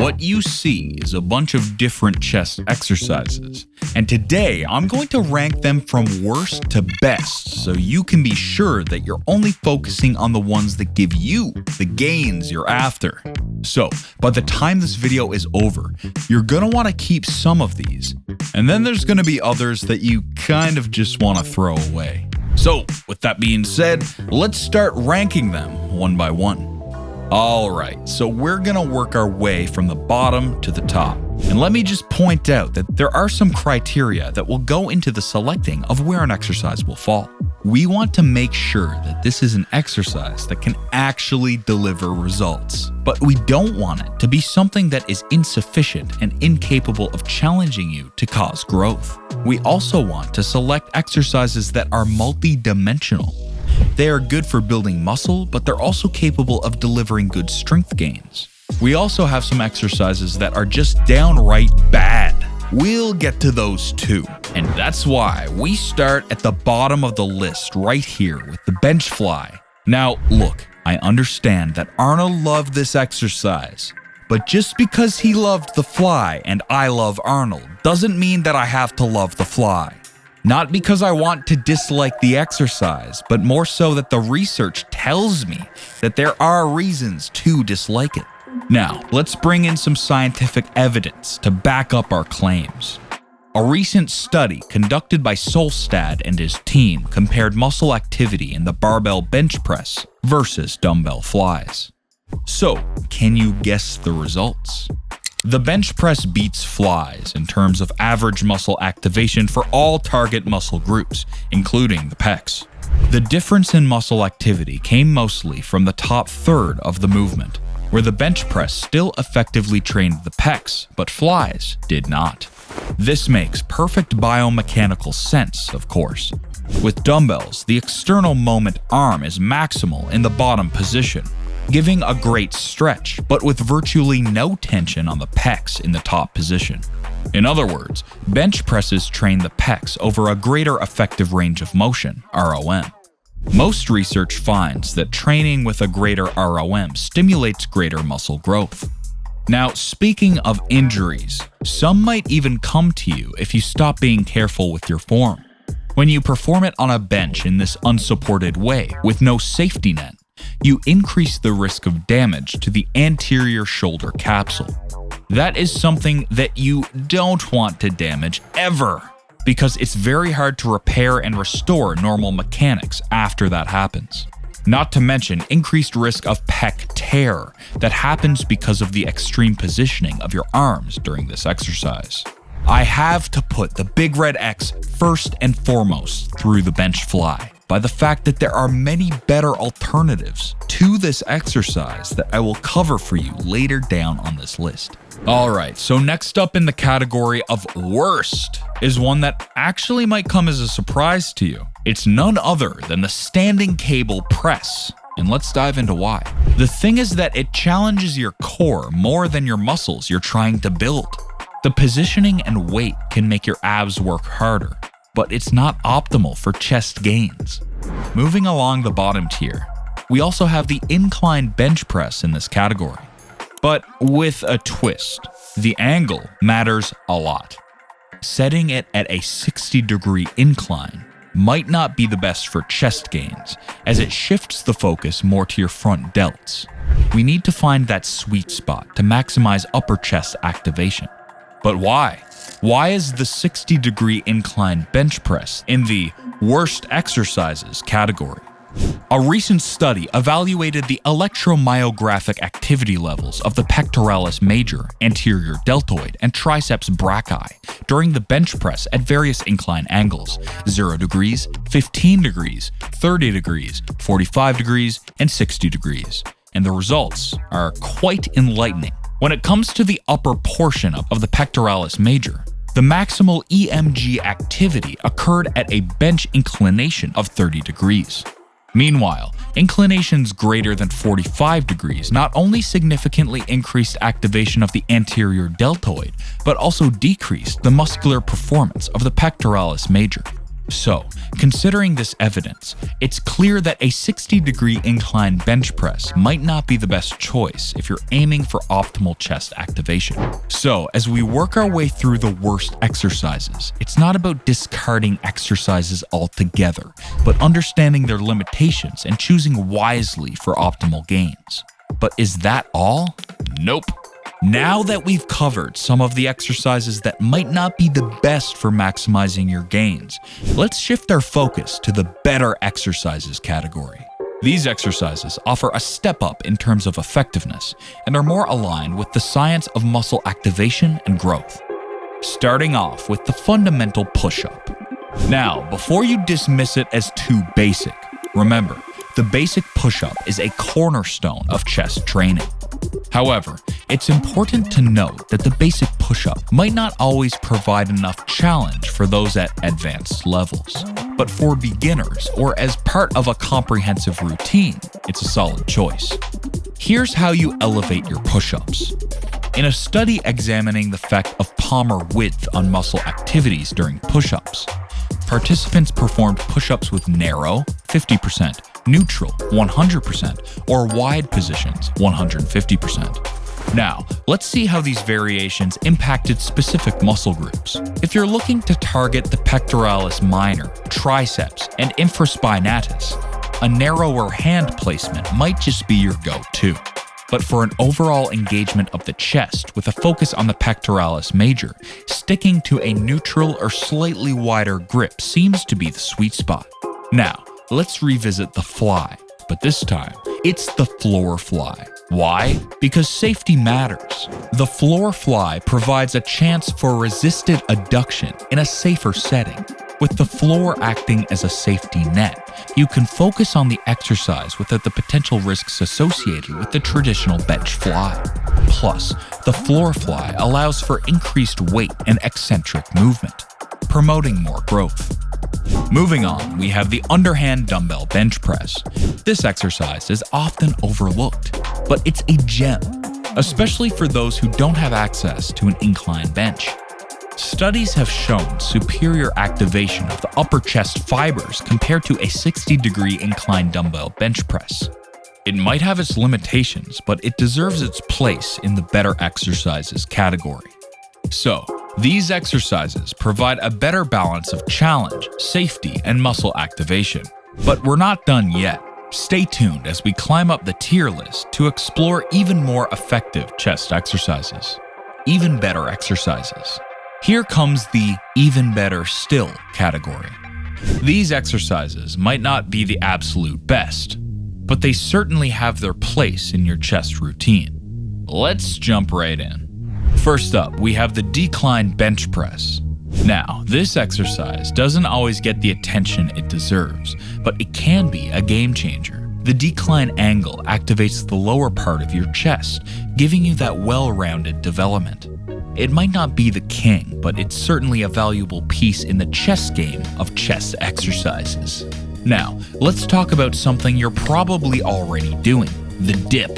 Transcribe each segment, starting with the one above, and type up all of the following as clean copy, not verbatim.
What you see is a bunch of different chest exercises, and today I'm going to rank them from worst to best so you can be sure that you're only focusing on the ones that give you the gains you're after. So, by the time this video is over, you're gonna want to keep some of these, and then there's gonna be others that you kind of just want to throw away. So, with that being said, let's start ranking them one by one. Alright, so we're gonna work our way from the bottom to the top. And let me just point out that there are some criteria that will go into the selecting of where an exercise will fall. We want to make sure that this is an exercise that can actually deliver results. But we don't want it to be something that is insufficient and incapable of challenging you to cause growth. We also want to select exercises that are multi-dimensional. They are good for building muscle, but they're also capable of delivering good strength gains. We also have some exercises that are just downright bad. We'll get to those too. And that's why we start at the bottom of the list right here with the bench fly. Now, look, I understand that Arnold loved this exercise, but just because he loved the fly and I love Arnold doesn't mean that I have to love the fly. Not because I want to dislike the exercise, but more so that the research tells me that there are reasons to dislike it. Now, let's bring in some scientific evidence to back up our claims. A recent study conducted by Solstad and his team compared muscle activity in the barbell bench press versus dumbbell flies. So, can you guess the results? The bench press beats flies in terms of average muscle activation for all target muscle groups, including the pecs. The difference in muscle activity came mostly from the top third of the movement, where the bench press still effectively trained the pecs, but flies did not. This makes perfect biomechanical sense, of course. With dumbbells, the external moment arm is maximal in the bottom position, giving a great stretch, but with virtually no tension on the pecs in the top position. In other words, bench presses train the pecs over a greater effective range of motion, ROM. Most research finds that training with a greater ROM stimulates greater muscle growth. Now, speaking of injuries, some might even come to you if you stop being careful with your form. When you perform it on a bench in this unsupported way, with no safety net, you increase the risk of damage to the anterior shoulder capsule. That is something that you don't want to damage ever, because it's very hard to repair and restore normal mechanics after that happens. Not to mention increased risk of pec tear that happens because of the extreme positioning of your arms during this exercise. I have to put the big red X first and foremost through the bench fly, by the fact that there are many better alternatives to this exercise that I will cover for you later down on this list. Alright, so next up in the category of worst is one that actually might come as a surprise to you. It's none other than the standing cable press, and let's dive into why. The thing is that it challenges your core more than your muscles you're trying to build. The positioning and weight can make your abs work harder, but it's not optimal for chest gains. Moving along the bottom tier, we also have the incline bench press in this category. But with a twist, the angle matters a lot. Setting it at a 60-degree incline might not be the best for chest gains, as it shifts the focus more to your front delts. We need to find that sweet spot to maximize upper chest activation. But why? Why is the 60-degree incline bench press in the worst exercises category? A recent study evaluated the electromyographic activity levels of the pectoralis major, anterior deltoid, and triceps brachii during the bench press at various incline angles: 0 degrees, 15 degrees, 30 degrees, 45 degrees, and 60 degrees. And the results are quite enlightening. When it comes to the upper portion of the pectoralis major, the maximal EMG activity occurred at a bench inclination of 30 degrees. Meanwhile, inclinations greater than 45 degrees not only significantly increased activation of the anterior deltoid, but also decreased the muscular performance of the pectoralis major. So, considering this evidence, it's clear that a 60-degree incline bench press might not be the best choice if you're aiming for optimal chest activation. So, as we work our way through the worst exercises, it's not about discarding exercises altogether, but understanding their limitations and choosing wisely for optimal gains. But is that all? Nope. Now that we've covered some of the exercises that might not be the best for maximizing your gains, let's shift our focus to the better exercises category. These exercises offer a step up in terms of effectiveness and are more aligned with the science of muscle activation and growth. Starting off with the fundamental push-up. Now, before you dismiss it as too basic, remember, the basic push-up is a cornerstone of chest training. However, it's important to note that the basic push-up might not always provide enough challenge for those at advanced levels. But for beginners or as part of a comprehensive routine, it's a solid choice. Here's how you elevate your push-ups. In a study examining the effect of palmar width on muscle activities during push-ups, participants performed push-ups with narrow, 50%, neutral, 100%, or wide positions, 150%. Now, let's see how these variations impacted specific muscle groups. If you're looking to target the pectoralis minor, triceps, and infraspinatus, a narrower hand placement might just be your go-to. But for an overall engagement of the chest with a focus on the pectoralis major, sticking to a neutral or slightly wider grip seems to be the sweet spot. Now, let's revisit the fly, but this time, it's the floor fly. Why? Because safety matters. The floor fly provides a chance for resisted adduction in a safer setting. With the floor acting as a safety net, you can focus on the exercise without the potential risks associated with the traditional bench fly. Plus, the floor fly allows for increased weight and eccentric movement, promoting more growth. Moving on, we have the underhand dumbbell bench press. This exercise is often overlooked, but it's a gem, especially for those who don't have access to an incline bench. Studies have shown superior activation of the upper chest fibers compared to a 60-degree incline dumbbell bench press. It might have its limitations, but it deserves its place in the better exercises category. So, these exercises provide a better balance of challenge, safety, and muscle activation. But we're not done yet. Stay tuned as we climb up the tier list to explore even more effective chest exercises. Even better exercises. Here comes the even better still category. These exercises might not be the absolute best, but they certainly have their place in your chest routine. Let's jump right in. First up, we have the decline bench press. Now, this exercise doesn't always get the attention it deserves, but it can be a game changer. The decline angle activates the lower part of your chest, giving you that well-rounded development. It might not be the king, but it's certainly a valuable piece in the chess game of chest exercises. Now, let's talk about something you're probably already doing, the dip.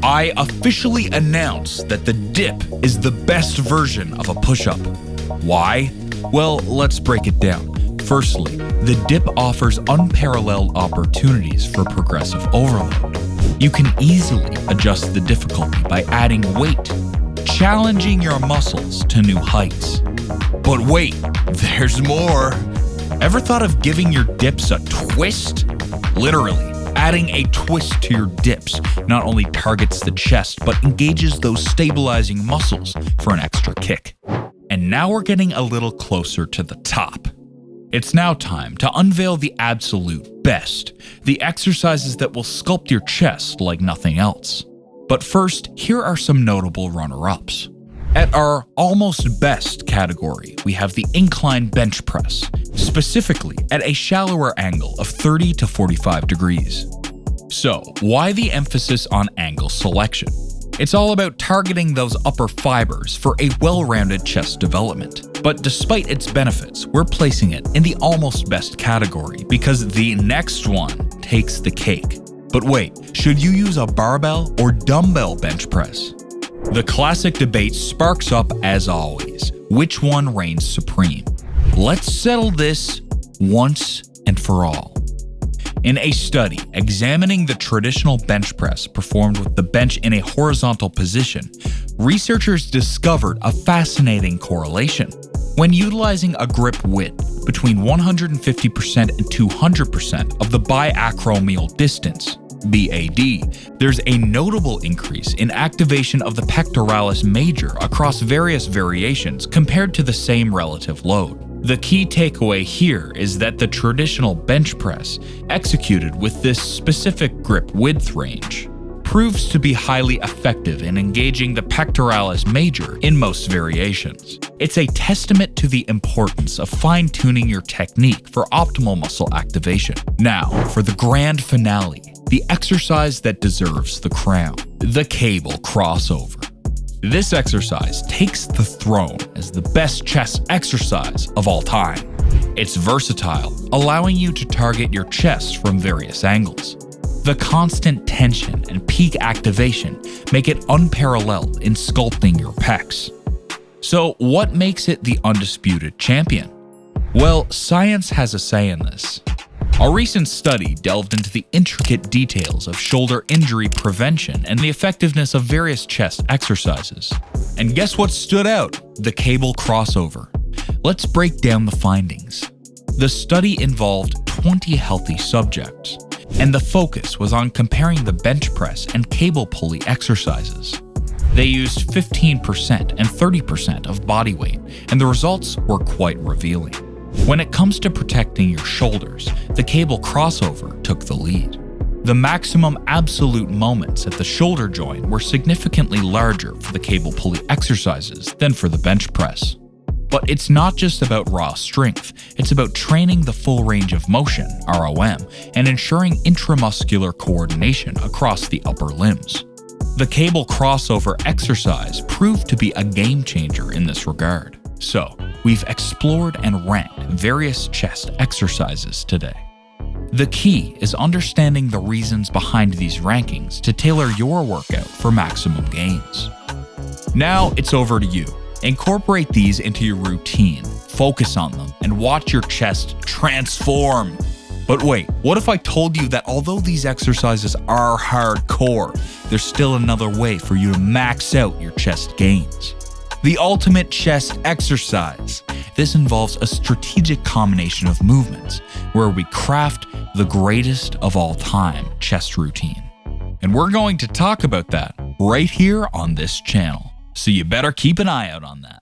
I officially announce that the dip is the best version of a push-up. Why? Well, let's break it down. Firstly, the dip offers unparalleled opportunities for progressive overload. You can easily adjust the difficulty by adding weight, challenging your muscles to new heights. But wait, there's more. Ever thought of giving your dips a twist? Literally, adding a twist to your dips not only targets the chest, but engages those stabilizing muscles for an extra kick. And now we're getting a little closer to the top. It's now time to unveil the absolute best, the exercises that will sculpt your chest like nothing else. But first, here are some notable runner-ups. At our almost best category, we have the incline bench press, specifically at a shallower angle of 30 to 45 degrees. So, why the emphasis on angle selection? It's all about targeting those upper fibers for a well-rounded chest development. But despite its benefits, we're placing it in the almost best category because the next one takes the cake. But wait, should you use a barbell or dumbbell bench press? The classic debate sparks up as always. Which one reigns supreme? Let's settle this once and for all. In a study examining the traditional bench press performed with the bench in a horizontal position, researchers discovered a fascinating correlation. When utilizing a grip width between 150% and 200% of the biacromial distance, BAD, there's a notable increase in activation of the pectoralis major across various variations compared to the same relative load. The key takeaway here is that the traditional bench press, executed with this specific grip width range, proves to be highly effective in engaging the pectoralis major in most variations. It's a testament to the importance of fine-tuning your technique for optimal muscle activation. Now, for the grand finale, the exercise that deserves the crown, the cable crossover. This exercise takes the throne as the best chest exercise of all time. It's versatile, allowing you to target your chest from various angles. The constant tension and peak activation make it unparalleled in sculpting your pecs. So what makes it the undisputed champion? Well, science has a say in this. A recent study delved into the intricate details of shoulder injury prevention and the effectiveness of various chest exercises. And guess what stood out? The cable crossover. Let's break down the findings. The study involved 20 healthy subjects, and the focus was on comparing the bench press and cable pulley exercises. They used 15% and 30% of body weight, and the results were quite revealing. When it comes to protecting your shoulders, the cable crossover took the lead. The maximum absolute moments at the shoulder joint were significantly larger for the cable pulley exercises than for the bench press. But it's not just about raw strength, it's about training the full range of motion, ROM, and ensuring intramuscular coordination across the upper limbs. The cable crossover exercise proved to be a game changer in this regard. So, we've explored and ranked various chest exercises today. The key is understanding the reasons behind these rankings to tailor your workout for maximum gains. Now it's over to you. Incorporate these into your routine, focus on them, and watch your chest transform. But wait, what if I told you that although these exercises are hardcore, there's still another way for you to max out your chest gains? The ultimate chest exercise. This involves a strategic combination of movements where we craft the greatest of all time chest routine. And we're going to talk about that right here on this channel. So you better keep an eye out on that.